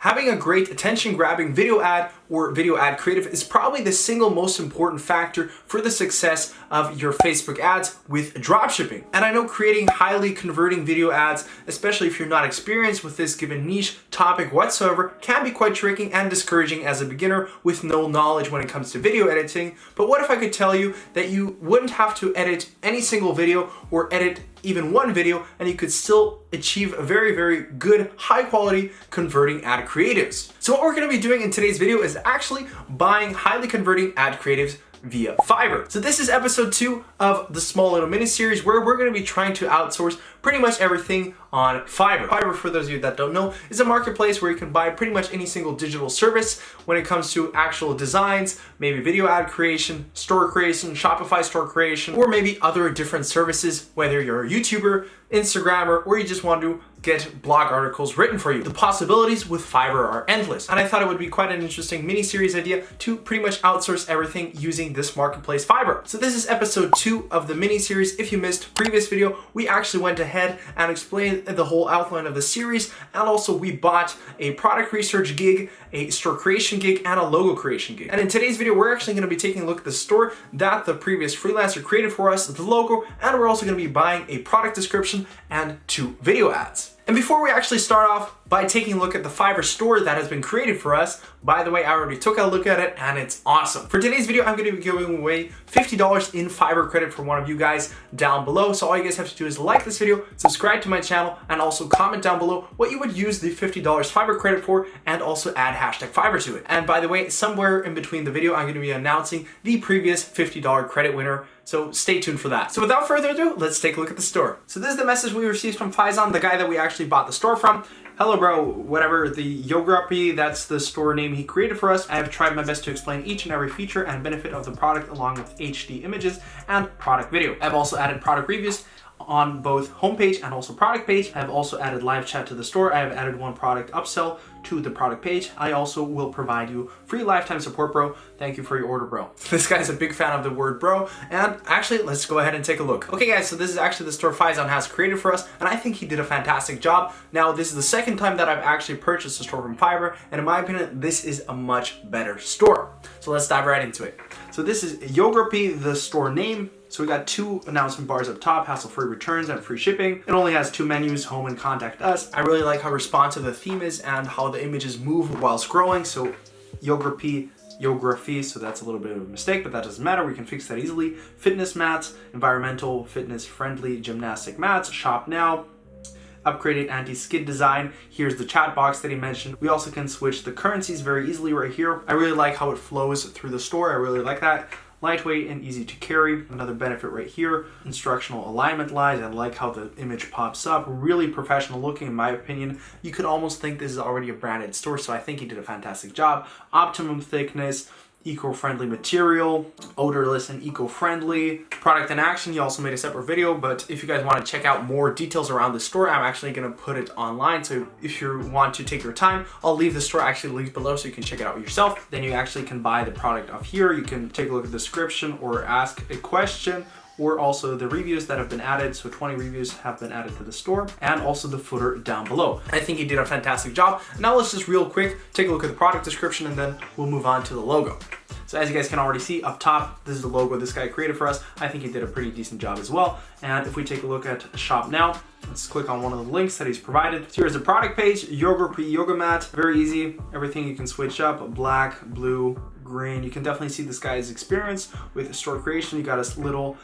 Having a great attention-grabbing video ad or video ad creative is probably the single most important factor for the success of your Facebook ads with dropshipping. And I know creating highly converting video ads, especially if you're not experienced with this given niche topic whatsoever, can be quite tricky and discouraging as a beginner with no knowledge when it comes to video editing. But what if I could tell you that you wouldn't have to edit any single video or edit even one video, and you could still achieve a very, very good, high quality converting ad creatives. So what we're gonna be doing in today's video is actually buying highly converting ad creatives via Fiverr. So this is episode 2 of the small little mini series where we're going to be trying to outsource pretty much everything on Fiverr. Fiverr, for those of you that don't know, is a marketplace where you can buy pretty much any single digital service when it comes to actual designs, maybe video ad creation, store creation, Shopify store creation, or maybe other different services, whether you're a YouTuber, Instagrammer, or you just want to get blog articles written for you. The possibilities with Fiverr are endless, and I thought it would be quite an interesting mini-series idea to pretty much outsource everything using this marketplace Fiverr. So this is episode 2 of the mini-series. If you missed previous video, we actually went ahead and explained the whole outline of the series, and also we bought a product research gig, a store creation gig, and a logo creation gig. And in today's video, we're actually going to be taking a look at the store that the previous freelancer created for us, the logo, and we're also going to be buying a product description and 2 video ads. And before we actually start off by taking a look at the Fiverr store that has been created for us, by the way, I already took a look at it and it's awesome. For today's video, I'm going to be giving away $50 in Fiverr credit for one of you guys down below. So all you guys have to do is like this video, subscribe to my channel, and also comment down below what you would use the $50 Fiverr credit for, and also add hashtag Fiverr to it. And by the way, somewhere in between the video, I'm going to be announcing the previous $50 credit winner. So stay tuned for that. So without further ado, let's take a look at the store. So this is the message we received from Faizan, the guy that we actually bought the store from. Hello bro, whatever, the Yograpi, that's the store name he created for us. I have tried my best to explain each and every feature and benefit of the product along with HD images and product video. I've also added product reviews on both homepage and also product page. I've also added live chat to the store. I have added one product upsell to the product page. I also will provide you free lifetime support, bro. Thank you for your order, bro. This guy's a big fan of the word bro, and actually let's go ahead and take a look. Okay guys, so this is actually the store Faizan has created for us, and I think he did a fantastic job. Now this is the second time that I've actually purchased a store from Fiverr, and in my opinion, this is a much better store. So let's dive right into it. So this is Yograpi, the store name. So we got 2 announcement bars up top, hassle-free returns and free shipping. It only has 2 menus, home and contact us. I really like how responsive the theme is and how the images move while scrolling. So Yografi, so that's a little bit of a mistake, but that doesn't matter. We can fix that easily. Fitness mats, environmental, fitness-friendly gymnastic mats, shop now. Upgraded anti-skid design. Here's the chat box that he mentioned. We also can switch the currencies very easily right here. I really like how it flows through the store. I really like that. Lightweight and easy to carry. Another benefit right here. Instructional alignment lines. I like how the image pops up. Really professional looking in my opinion. You could almost think this is already a branded store, so I think he did a fantastic job. Optimum thickness. Eco-friendly material, odorless and eco-friendly. Product in action, he also made a separate video, but if you guys want to check out more details around the store, I'm actually going to put it online. So if you want to take your time, I'll leave the store actually linked below so you can check it out yourself. Then you actually can buy the product off here. You can take a look at the description or ask a question, or also the reviews that have been added. So 20 reviews have been added to the store, and also the footer down below. I think he did a fantastic job. Now let's just real quick take a look at the product description, and then we'll move on to the logo. So as you guys can already see up top, this is the logo this guy created for us. I think he did a pretty decent job as well. And if we take a look at shop now, let's click on one of the links that he's provided. So here's the product page, Yograpi yoga mat, very easy. Everything you can switch up, black, blue, green. You can definitely see this guy's experience with store creation. You got a little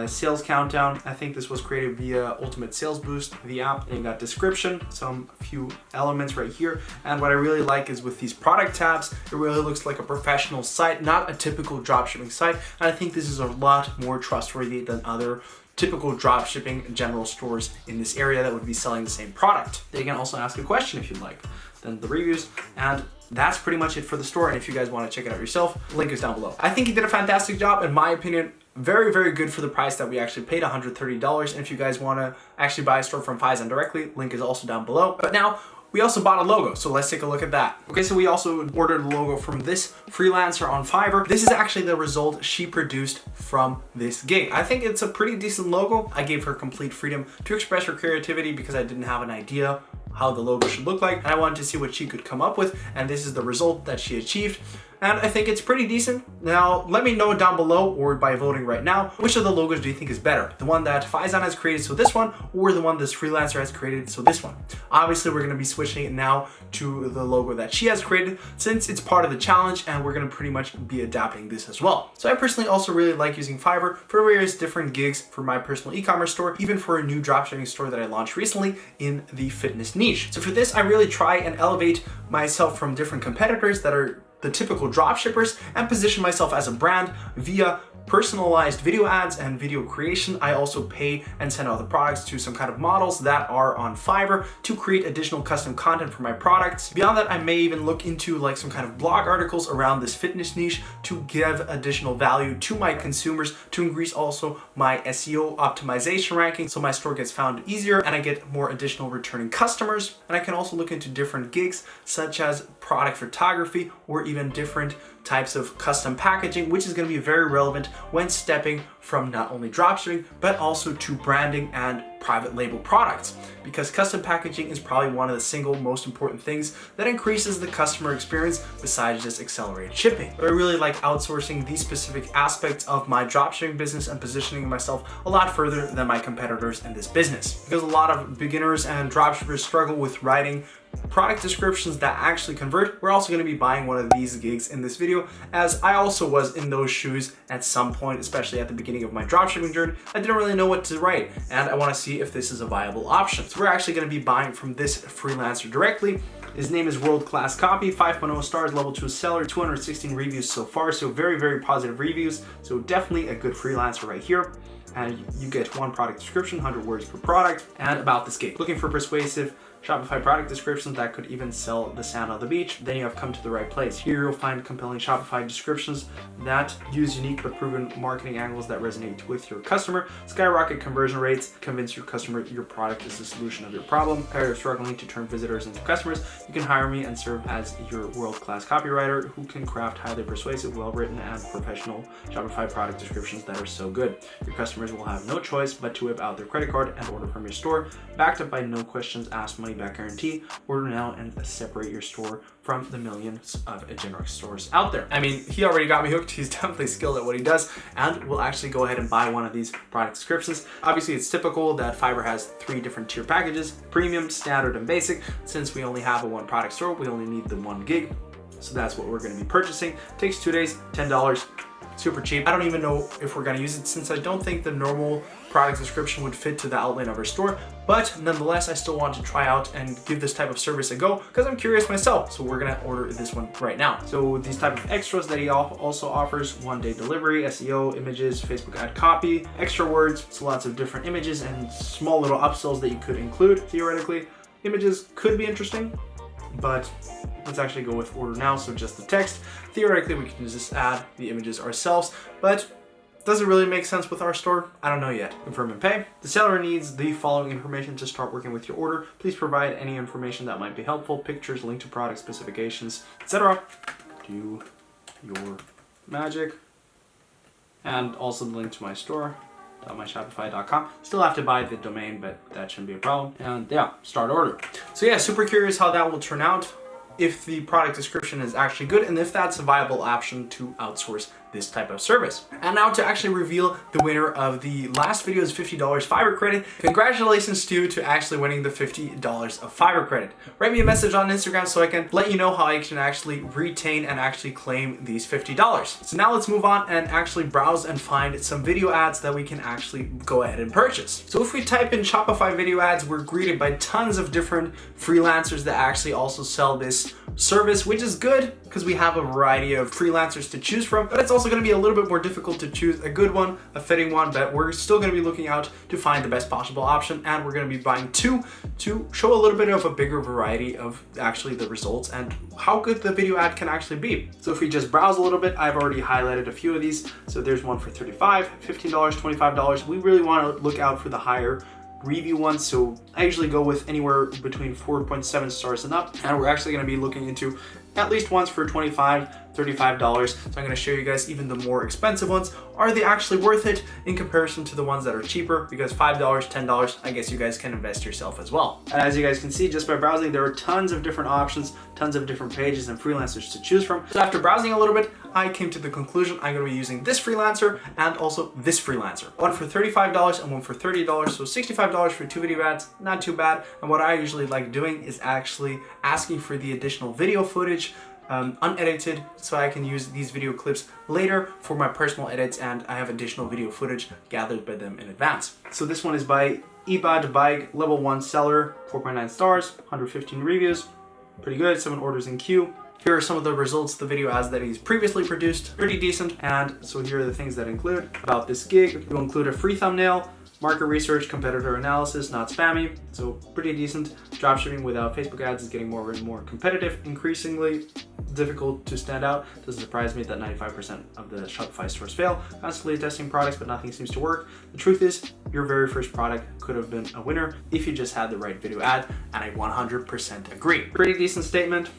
sales countdown. I think this was created via Ultimate Sales Boost, the app. And you got description, some few elements right here. And what I really like is with these product tabs, it really looks like a professional site, not a typical dropshipping site. And I think this is a lot more trustworthy than other typical dropshipping general stores in this area that would be selling the same product. They can also ask a question if you'd like. Then the reviews, and that's pretty much it for the store. And if you guys want to check it out yourself, link is down below. I think he did a fantastic job, in my opinion. Very, very good for the price that we actually paid, $130. And if you guys want to actually buy a store from Faizan directly, link is also down below. But now we also bought a logo, so let's take a look at that. Okay, so we also ordered a logo from this freelancer on Fiverr. This is actually the result she produced from this gig. I think it's a pretty decent logo. I gave her complete freedom to express her creativity because I didn't have an idea how the logo should look like, and I wanted to see what she could come up with, and this is the result that she achieved. And I think it's pretty decent. Now, let me know down below or by voting right now, which of the logos do you think is better? The one that Faizan has created, so this one, or the one this freelancer has created, so this one. Obviously, we're gonna be switching it now to the logo that she has created since it's part of the challenge, and we're gonna pretty much be adapting this as well. So I personally also really like using Fiverr for various different gigs for my personal e-commerce store, even for a new dropshipping store that I launched recently in the fitness niche. So for this, I really try and elevate myself from different competitors that are the typical dropshippers and position myself as a brand via personalized video ads and video creation. I also pay and send out the products to some kind of models that are on Fiverr to create additional custom content for my products. Beyond that, I may even look into like some kind of blog articles around this fitness niche to give additional value to my consumers, to increase also my SEO optimization ranking so my store gets found easier and I get more additional returning customers. And I can also look into different gigs such as product photography or even different types of custom packaging, which is going to be very relevant when stepping from not only dropshipping but also to branding and private label products, because custom packaging is probably one of the single most important things that increases the customer experience besides just accelerated shipping. But I really like outsourcing these specific aspects of my dropshipping business and positioning myself a lot further than my competitors in this business, because a lot of beginners and dropshippers struggle with writing product descriptions that actually convert. We're also going to be buying one of these gigs in this video, as I also was in those shoes at some point, especially at the beginning of my dropshipping journey. I didn't really know what to write, and I want to see if this is a viable option. So we're actually going to be buying from this freelancer directly. His name is World Class Copy, 5.0 stars, level 2 seller, 216 reviews so far, so very, very positive reviews. So definitely a good freelancer right here. And you get one product description, 100 words per product, and about this gig. Looking for persuasive Shopify product descriptions that could even sell the sand on the beach, then you have come to the right place. Here you'll find compelling Shopify descriptions that use unique but proven marketing angles that resonate with your customer, skyrocket conversion rates, convince your customer your product is the solution of your problem. If you're struggling to turn visitors into customers, you can hire me and serve as your world-class copywriter who can craft highly persuasive, well-written, and professional Shopify product descriptions that are so good. Your customers will have no choice but to whip out their credit card and order from your store, backed up by no questions asked money back guarantee. Order now and separate your store from the millions of generic stores out there. I mean, he already got me hooked. He's definitely skilled at what he does, and we'll actually go ahead and buy one of these product descriptions. Obviously, it's typical that Fiverr has 3 different tier packages: premium, standard, and basic. Since we only have a one product store, we only need the 1 gig. So that's what we're going to be purchasing. Takes 2 days, $10. Super cheap. I don't even know if we're going to use it, since I don't think the normal product description would fit to the outline of our store, but nonetheless I still want to try out and give this type of service a go because I'm curious myself. So we're gonna order this one right now. So these type of extras that he also offers: 1-day delivery, SEO, images, Facebook ad copy, extra words, so lots of different images and small little upsells that you could include. Theoretically, images could be interesting, but let's actually go with order now. So just the text. Theoretically, we can just add the images ourselves, but does it really make sense with our store? I don't know yet. Confirm and pay. The seller needs the following information to start working with your order. Please provide any information that might be helpful: pictures, link to product specifications, etc. Do your magic. And also the link to my store, myshopify.com. Still have to buy the domain, but that shouldn't be a problem. And yeah, start order. So yeah, super curious how that will turn out, if the product description is actually good, and if that's a viable option to outsource this type of service. And now to actually reveal the winner of the last video's $50 Fiverr credit. Congratulations to you to actually winning the $50 of Fiverr credit. Write me a message on Instagram so I can let you know how I can actually retain and actually claim these $50. So now let's move on and actually browse and find some video ads that we can actually go ahead and purchase. So if we type in Shopify video ads, we're greeted by tons of different freelancers that actually also sell this service, which is good because we have a variety of freelancers to choose from, but it's also going to be a little bit more difficult to choose a good one, a fitting one, but we're still going to be looking out to find the best possible option, and we're going to be buying 2 to show a little bit of a bigger variety of actually the results and how good the video ad can actually be. So if we just browse a little bit, I've already highlighted a few of these. So there's one for $35, $15, $25. We really want to look out for the higher review ones, so I usually go with anywhere between 4.7 stars and up, and we're actually going to be looking into at least ones for $25, $35, $35. So I'm going to show you guys even the more expensive ones. Are they actually worth it in comparison to the ones that are cheaper? Because $5, $10, I guess you guys can invest yourself as well. And as you guys can see, just by browsing, there are tons of different options, tons of different pages and freelancers to choose from. So after browsing a little bit, I came to the conclusion I'm going to be using this freelancer and also this freelancer. One for $35 and one for $30. So $65 for 2 video ads, not too bad. And what I usually like doing is actually asking for the additional video footage, unedited, so I can use these video clips later for my personal edits, and I have additional video footage gathered by them in advance. So this one is by Ibad Bike, level 1 seller, 4.9 stars, 115 reviews, pretty good, 7 orders in queue. Here are some of the results, the video ads that he's previously produced, pretty decent. And so here are the things that include about this gig. We'll include a free thumbnail, market research, competitor analysis, not spammy, so pretty decent. Dropshipping without Facebook ads is getting more and more competitive, increasingly difficult to stand out. Doesn't surprise me that 95% of the Shopify stores fail. Constantly testing products, but nothing seems to work. The truth is, your very first product could have been a winner if you just had the right video ad, and I 100% agree. Pretty decent statement.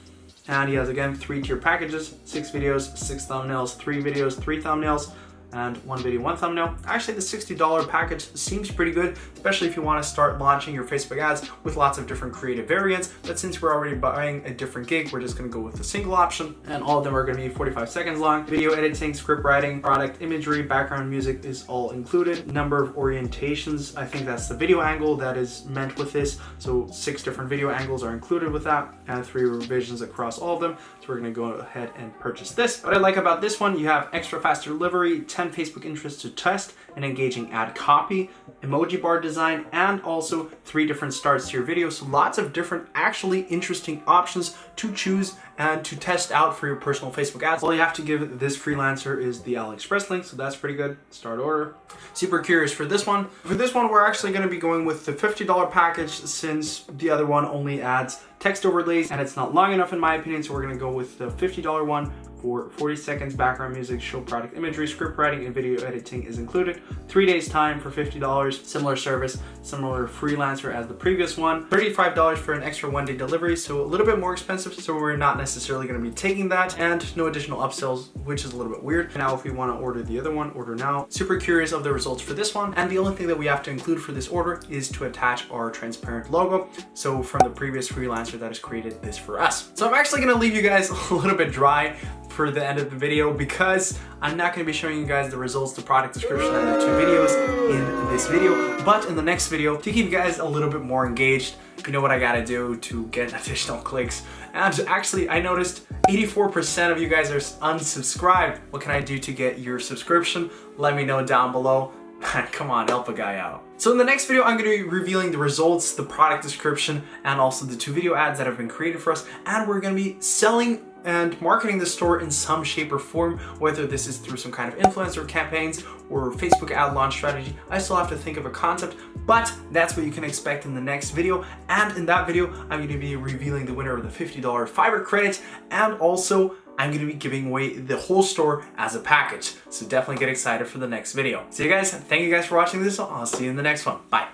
And he has, again, 3-tier packages, 6 videos, 6 thumbnails, 3 videos, 3 thumbnails, and 1 video, 1 thumbnail. Actually, the $60 package seems pretty good, especially if you want to start launching your Facebook ads with lots of different creative variants. But since we're already buying a different gig, we're just going to go with the single option, and all of them are going to be 45 seconds long. Video editing, script writing, product imagery, background music is all included. Number of orientations, I think that's the video angle that is meant with this. So 6 different video angles are included with that, and 3 revisions across all of them. So we're going to go ahead and purchase this. What I like about this one, you have extra fast delivery, 10 Facebook interests to test, an engaging ad copy, emoji bar design, and also 3 different starts to your video. So lots of different actually interesting options to choose and to test out for your personal Facebook ads. All you have to give this freelancer is the AliExpress link, so that's pretty good. Start order. Super curious for this one. For this one, we're actually going to be going with the $50 package, since the other one only adds text overlays and it's not long enough in my opinion. So we're going to go with the $50 one for 40 seconds, background music, show product imagery, script writing, and video editing is included. 3 days time for $50, similar service, similar freelancer as the previous one. $35 for an extra 1-day delivery, so a little bit more expensive, so we're not necessarily going to be taking that, and no additional upsells, which is a little bit weird. Now, if we want to order the other one, order now. Super curious of the results for this one, and the only thing that we have to include for this order is to attach our transparent logo, so from the previous freelancer that has created this for us. So I'm actually going to leave you guys a little bit dry for the end of the video, because I'm not going to be showing you guys the results, the product description, and the 2 videos in this video. But in the next video, to keep you guys a little bit more engaged, you know what I gotta do to get additional clicks. And actually, I noticed 84% of you guys are unsubscribed. What can I do to get your subscription? Let me know down below. Come on, help a guy out. So in the next video, I'm going to be revealing the results, the product description, and also the 2 video ads that have been created for us. And we're going to be selling and marketing the store in some shape or form, whether this is through some kind of influencer campaigns or Facebook ad launch strategy. I still have to think of a concept, but that's what you can expect in the next video. And in that video, I'm going to be revealing the winner of the $50 Fiverr credit, and also I'm going to be giving away the whole store as a package. So definitely get excited for the next video. So you guys, thank you guys for watching this. I'll see you in the next one. Bye.